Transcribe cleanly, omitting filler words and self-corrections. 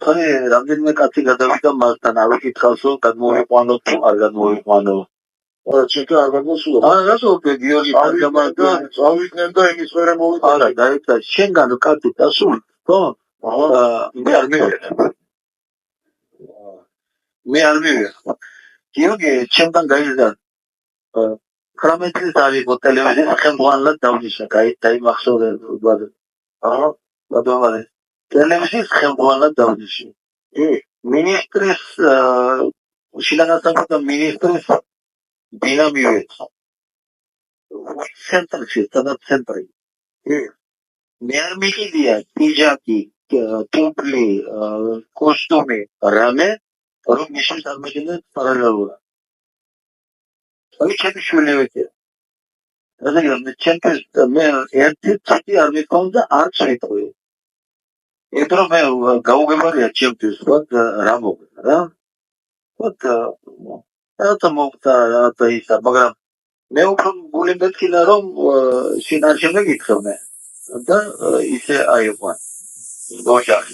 ხარი რამდენიმე კაცი გადავიდა მასთან, არ ვიკითხავსო, გადმოვიყვანო თუ არ გადმოვიყვანო. ჩეკა არ გადმოსულა. რატო გიორგი გამარჯობა, წავიდნენ და იმის მერე მოვიდა. არა, დაიწყა შენგან კაცი დასული, ხო? მე არ მივიღე. მე არ მივიღე. გიორგი ჩემთან გაიზარდა. 19 წლის არის ტელევიზიის ხელმძღვანელად დავნიშნა, დაიმახსოვრე. ბატონო, ტელევიზიის ხელმძღვანელად დავნიშნა. მინისტრის შინაგანსაკუთრებთა მინისტრის დინამივეც. ცენტრში, სადაც ცენტრი. მე არ მიყიდია პიჯაკი, ტუპლი, კოსტუმი, რამე, რომ მისთვის არ მეკიდე პარალელურად. ჩემი შვილი ვექია. ჩემთვის მე ერთი წუთი არ მიყავდა არც მეტყვი. იმიტომ მე გაუგებარია ჩემთვის, რა მოხდა რა. რათა მოხდა, რათა ისა, მაგრამ მე უფრო გული მეწყინა რომ შინ არ შემეგითხებნე და ისე აიყვან. ოჯახი.